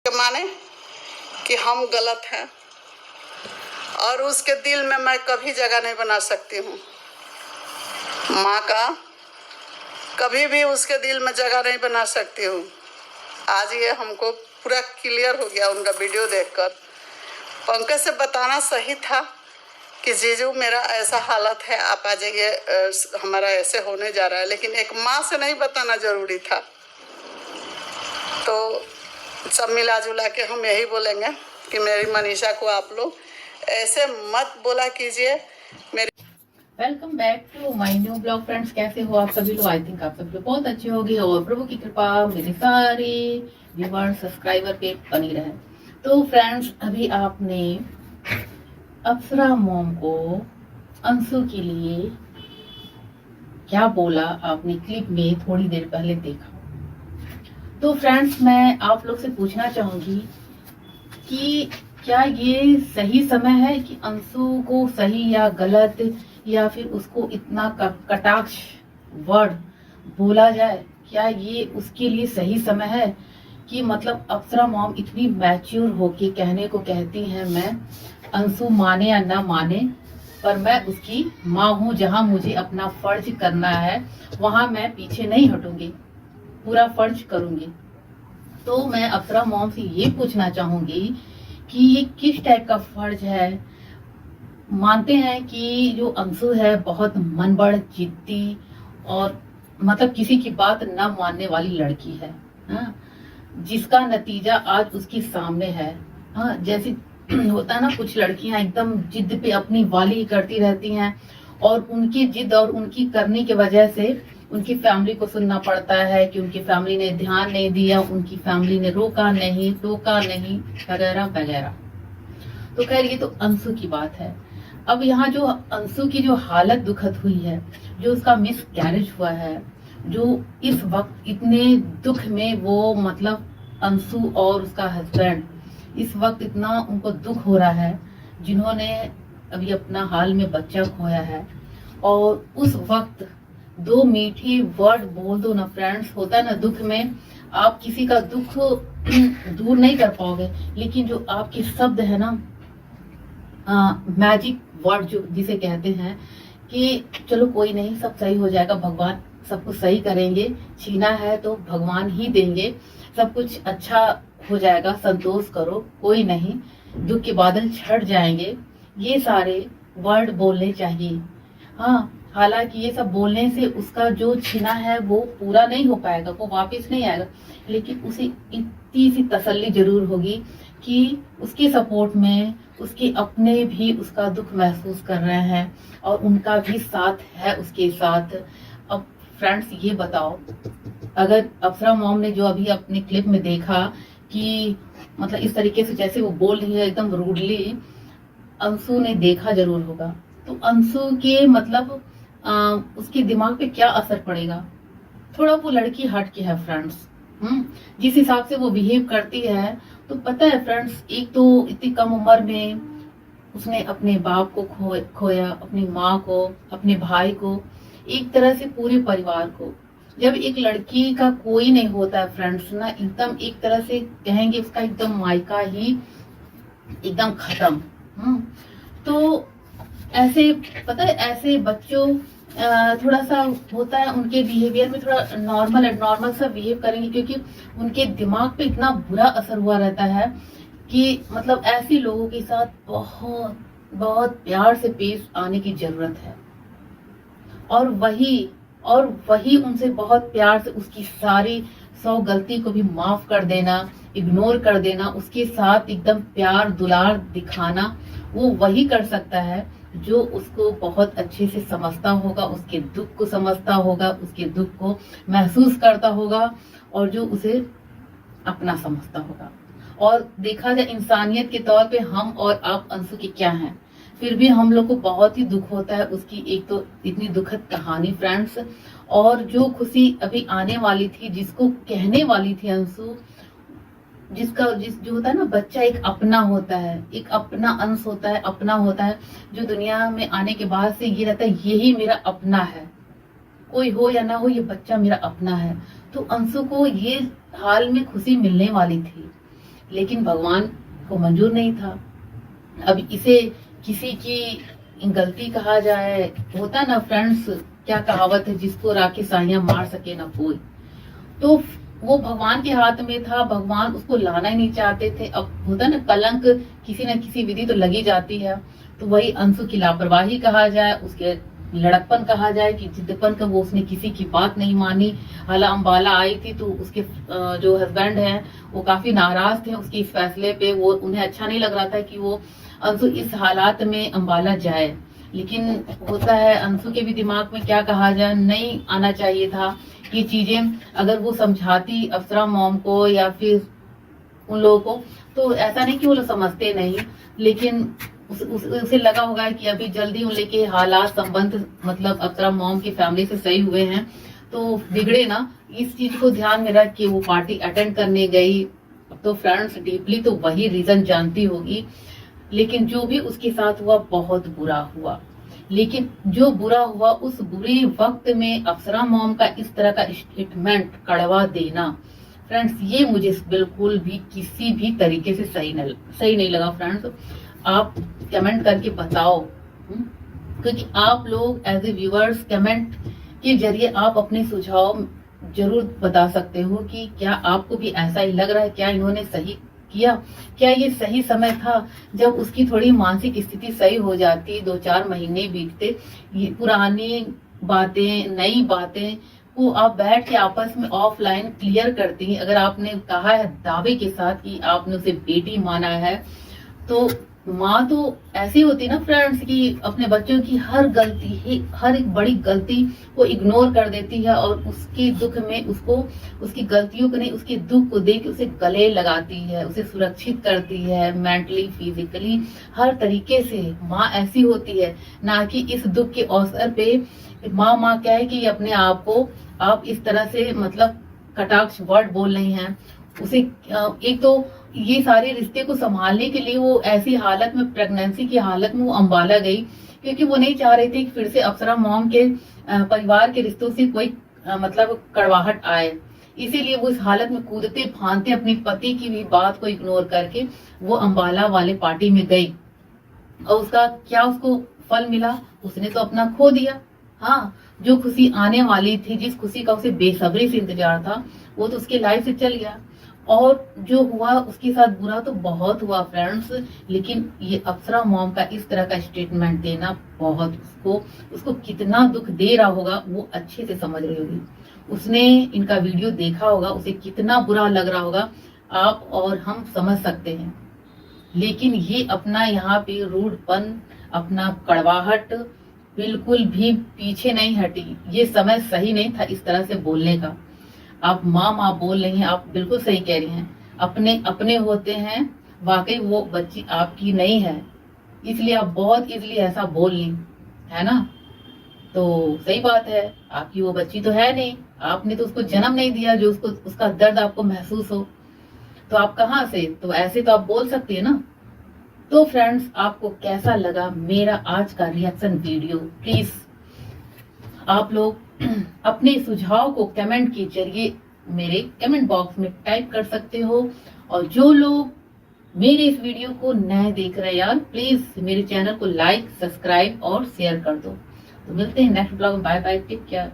माने कि हम गलत हैं और उसके दिल में मैं कभी जगह नहीं बना सकती हूँ। माँ का कभी भी उसके दिल में जगह नहीं बना सकती हूँ। आज ये हमको पूरा क्लियर हो गया उनका वीडियो देखकर। पंकज से बताना सही था कि जीजू मेरा ऐसा हालत है, आप आ जाइए, हमारा ऐसे होने जा रहा है, लेकिन एक माँ से नहीं बताना जरूरी था। तो सब मिला जुला के हम यही बोलेंगे कि मेरी मनीषा को आप लोग ऐसे मत बोला कीजिए। Welcome back to my new blog. Friends, कैसे हो आप सभी लोग? आई थिंक आप सभी लोग बहुत अच्छे होंगे और प्रभु की कृपा मेरे सारे व्यूअर्स सब्सक्राइबर पे बनी रहे। तो फ्रेंड्स, अभी आपने अप्सरा मॉम को अंशु के लिए क्या बोला आपने क्लिप में थोड़ी देर पहले देखा। तो फ्रेंड्स, मैं आप लोग से पूछना चाहूंगी कि क्या ये सही समय है कि अंशु को सही या गलत या फिर उसको इतना कटाक्ष वर्ड बोला जाए? क्या ये उसके लिए सही समय है कि मतलब अप्सरा मॉम इतनी मैच्योर होके कहने को कहती हैं, मैं अंशु माने या ना माने पर मैं उसकी माँ हूँ, जहाँ मुझे अपना फर्ज करना है वहां मैं पीछे नहीं हटूंगी, पूरा फर्ज करूंगी। तो मैं अप्सरा मॉम से ये पूछना चाहूंगी कि ये किस टाइप का फर्ज है। मानते हैं कि जो अंशु है बहुत मनबड़, जिद्दी और मतलब किसी की बात न मानने वाली लड़की है, हाँ, जिसका नतीजा आज उसके सामने है। हाँ, जैसे होता है ना, कुछ लड़कियां एकदम जिद पे अपनी वाली करती रहती हैं और उनकी जिद और उनकी करने की वजह से उनकी फैमिली को सुनना पड़ता है कि उनकी फैमिली ने ध्यान नहीं दिया, उनकी फैमिली ने रोका नहीं, टोका नहीं, वगैरह वगैरह। तो खैर, ये तो अंशु की बात है। अब यहाँ जो अंशु की जो हालत दुखद हुई है, जो उसका मिस कैरेज हुआ है, जो इस वक्त इतने दुख में वो मतलब अंशु और उसका हस्बैंड इस वक्त इतना उनको दुख हो रहा है, जिन्होंने अभी अपना हाल में बच्चा खोया है, और उस वक्त दो मीठे वर्ड बोल दो ना फ्रेंड्स। होता है ना, दुख में आप किसी का दुख दूर नहीं कर पाओगे, लेकिन जो आपके शब्द है ना, मैजिक वर्ड जो जिसे कहते हैं कि चलो कोई नहीं, सब सही हो जाएगा, भगवान सब कुछ सही करेंगे, छीना है तो भगवान ही देंगे, सब कुछ अच्छा हो जाएगा, संतोष करो, कोई नहीं, दुख के बादल छट जाएंगे, ये सारे वर्ड बोलने चाहिए। हाँ, हालांकि ये सब बोलने से उसका जो छीना है वो पूरा नहीं हो पाएगा, वो वापस नहीं आएगा, लेकिन उसे इतनी सी तसल्ली जरूर होगी कि उसके सपोर्ट में उसके अपने भी उसका दुख महसूस कर रहे हैं और उनका भी साथ है उसके साथ। अब फ्रेंड्स, ये बताओ, अगर अप्सरा मॉम ने जो अभी अपने क्लिप में देखा कि मतलब इस तरीके से जैसे वो बोल रही है एकदम रूडली, अंशु ने देखा जरूर होगा, तो अंशु के मतलब उसके दिमाग पे क्या असर पड़ेगा? थोड़ा वो लड़की हट के है फ्रेंड्स, जिस हिसाब से वो बिहेव करती है, तो पता है फ्रेंड्स, एक तो इतनी कम उम्र में उसने अपने बाप को खोया, अपनी माँ को, अपने भाई को, एक तरह से पूरे परिवार को। जब एक लड़की का कोई नहीं होता है फ्रेंड्स ना, एकदम एक तरह से कहेंगे उसका एकदम मायका ही एकदम खत्म। तो ऐसे पता है, ऐसे बच्चों थोड़ा सा होता है, उनके बिहेवियर में थोड़ा नॉर्मल सा बिहेव करेंगे, क्योंकि उनके दिमाग पे इतना बुरा असर हुआ रहता है कि मतलब ऐसे लोगों के साथ बहुत बहुत प्यार से पेश आने की जरूरत है, और वही उनसे बहुत प्यार से उसकी सारी 100 गलती को भी माफ कर देना, इग्नोर कर देना, उसके साथ एकदम प्यार दुलार दिखाना, वो वही कर सकता है जो उसको बहुत अच्छे से समझता होगा, उसके दुख को समझता होगा, उसके दुख को महसूस करता होगा, और जो उसे अपना समझता होगा। और देखा जाए इंसानियत के तौर पे हम और आप अंशु के क्या हैं, फिर भी हम लोग को बहुत ही दुख होता है उसकी एक तो इतनी दुखद कहानी फ्रेंड्स, और जो खुशी अभी आने वाली थी, जिसको कहने वाली थी अंशु, जो होता है ना, बच्चा एक अपना होता है, एक अपना अंश होता है, अपना होता है, जो दुनिया में आने के बाद से ये रहता है यही मेरा अपना है, कोई हो या ना हो ये बच्चा मेरा अपना है। तो अंशु को ये हाल में खुशी मिलने वाली थी, लेकिन भगवान को मंजूर नहीं था। अब इसे किसी की गलती कहा जाए, होता ना फ्रेंड्स, क्या कहावत है, जिसको राखी साइयां मार सके ना कोई। तो वो भगवान के हाथ में था, भगवान उसको लाना ही नहीं चाहते थे। अब होता ना, कलंक किसी न किसी विधि तो लगी जाती है। तो वही अंशु की लापरवाही कहा जाए, उसके लड़कपन कहा जाए कि जिद्दपन का, वो उसने किसी की बात नहीं मानी। हालांकि अम्बाला आई थी तो उसके जो हस्बैंड हैं वो काफी नाराज थे उसके इस फैसले पे। वो उन्हें अच्छा नहीं लग रहा था कि वो अंशु इस हालात में अम्बाला जाए। लेकिन होता है, अंशु के भी दिमाग में क्या कहा जाए, नहीं आना चाहिए था ये चीजें। अगर वो समझाती अफसरा मॉम को या फिर उन लोगों को, तो ऐसा नहीं कि वो लोग समझते नहीं, लेकिन उसे लगा होगा कि अभी जल्दी उन लेके हालात संबंध मतलब अफसरा मॉम की फैमिली से सही हुए हैं तो बिगड़े ना। इस चीज को ध्यान में रख के वो पार्टी अटेंड करने गई। तो फ्रेंड्स, डीपली तो वही रीजन जानती होगी, लेकिन जो भी उसके साथ हुआ बहुत बुरा हुआ। लेकिन जो बुरा हुआ, उस बुरे वक्त में अफसरा मॉम का इस तरह का स्टेटमेंट, कड़वा देना, फ्रेंड्स, ये मुझे बिल्कुल भी किसी भी तरीके से सही नहीं लगा। फ्रेंड्स, आप कमेंट करके बताओ, क्योंकि आप लोग एज ए व्यूअर्स कमेंट के जरिए आप अपने सुझाव जरूर बता सकते हो कि क्या आपको भी ऐसा ही लग रहा है, क्या इन्होंने सही किया, क्या ये सही समय था जब उसकी थोड़ी मानसिक स्थिति सही हो जाती, 2-4 महीने बीतते, ये पुरानी बातें नई बातें को आप बैठ के आपस में ऑफलाइन क्लियर करती। अगर आपने कहा है दावे के साथ कि आपने उसे बेटी माना है, तो माँ तो ऐसी होती ना फ्रेंड्स कि अपने बच्चों की हर गलती, हर एक बड़ी गलती को इग्नोर कर देती है और उसके दुख में उसको, उसकी गलतियों को नहीं, उसके दुख को देख उसे गले लगाती है, उसे सुरक्षित करती है, मेंटली, फिजिकली, हर तरीके से माँ ऐसी होती है। ना कि इस दुख के अवसर पे माँ क्या है कि अपने आप को आप इस तरह से मतलब कटाक्ष वर्ड बोल रही हैं उसे। एक तो ये सारे रिश्ते को संभालने के लिए वो ऐसी हालत में, प्रेगनेंसी की हालत में वो अम्बाला गई, क्योंकि वो नहीं चाह रही थी कि फिर से अफसरा मॉम के परिवार के रिश्तों से कोई मतलब कड़वाहट आए। इसीलिए वो इस हालत में कूदते फांदते अपनी पति की भी बात को इग्नोर करके वो अम्बाला वाले पार्टी में गई। और उसका क्या उसको फल मिला? उसने तो अपना खो दिया। हाँ, जो खुशी आने वाली थी, जिस खुशी का उसे बेसब्री से इंतजार था, वो तो उसके लाइफ से चल गया। और जो हुआ उसके साथ बुरा तो बहुत हुआ फ्रेंड्स, लेकिन ये अफसरा मॉम का इस तरह का स्टेटमेंट देना बहुत उसको कितना दुख दे रहा होगा वो अच्छे से समझ रही होगी। उसने इनका वीडियो देखा होगा, उसे कितना बुरा लग रहा होगा, आप और हम समझ सकते हैं। लेकिन ये अपना यहाँ पे रूडपन, अपना कड़वाहट बिल्कुल भी पीछे नहीं हटी। ये समय सही नहीं था इस तरह से बोलने का। आप माँ बोल रही हैं, आप बिल्कुल सही कह रही हैं। अपने होते हैं, वाकई वो बच्ची आपकी नहीं है, इसलिए आप बहुत इजीली ऐसा बोल ली, है ना। तो सही बात है, आपकी वो बच्ची तो है नहीं, आपने तो उसको जन्म नहीं दिया जो उसको उसका दर्द आपको महसूस हो। तो आप कहाँ से, तो ऐसे तो आप बोल सकती है ना। तो फ्रेंड्स, आपको कैसा लगा मेरा आज का रिएक्शन वीडियो? प्लीज आप लोग अपने सुझाव को कमेंट के जरिए मेरे कमेंट बॉक्स में टाइप कर सकते हो। और जो लोग मेरे इस वीडियो को नए देख रहे हैं यार, प्लीज मेरे चैनल को लाइक, सब्सक्राइब और शेयर कर दो। तो मिलते हैं नेक्स्ट ब्लॉग में। Bye bye, take care.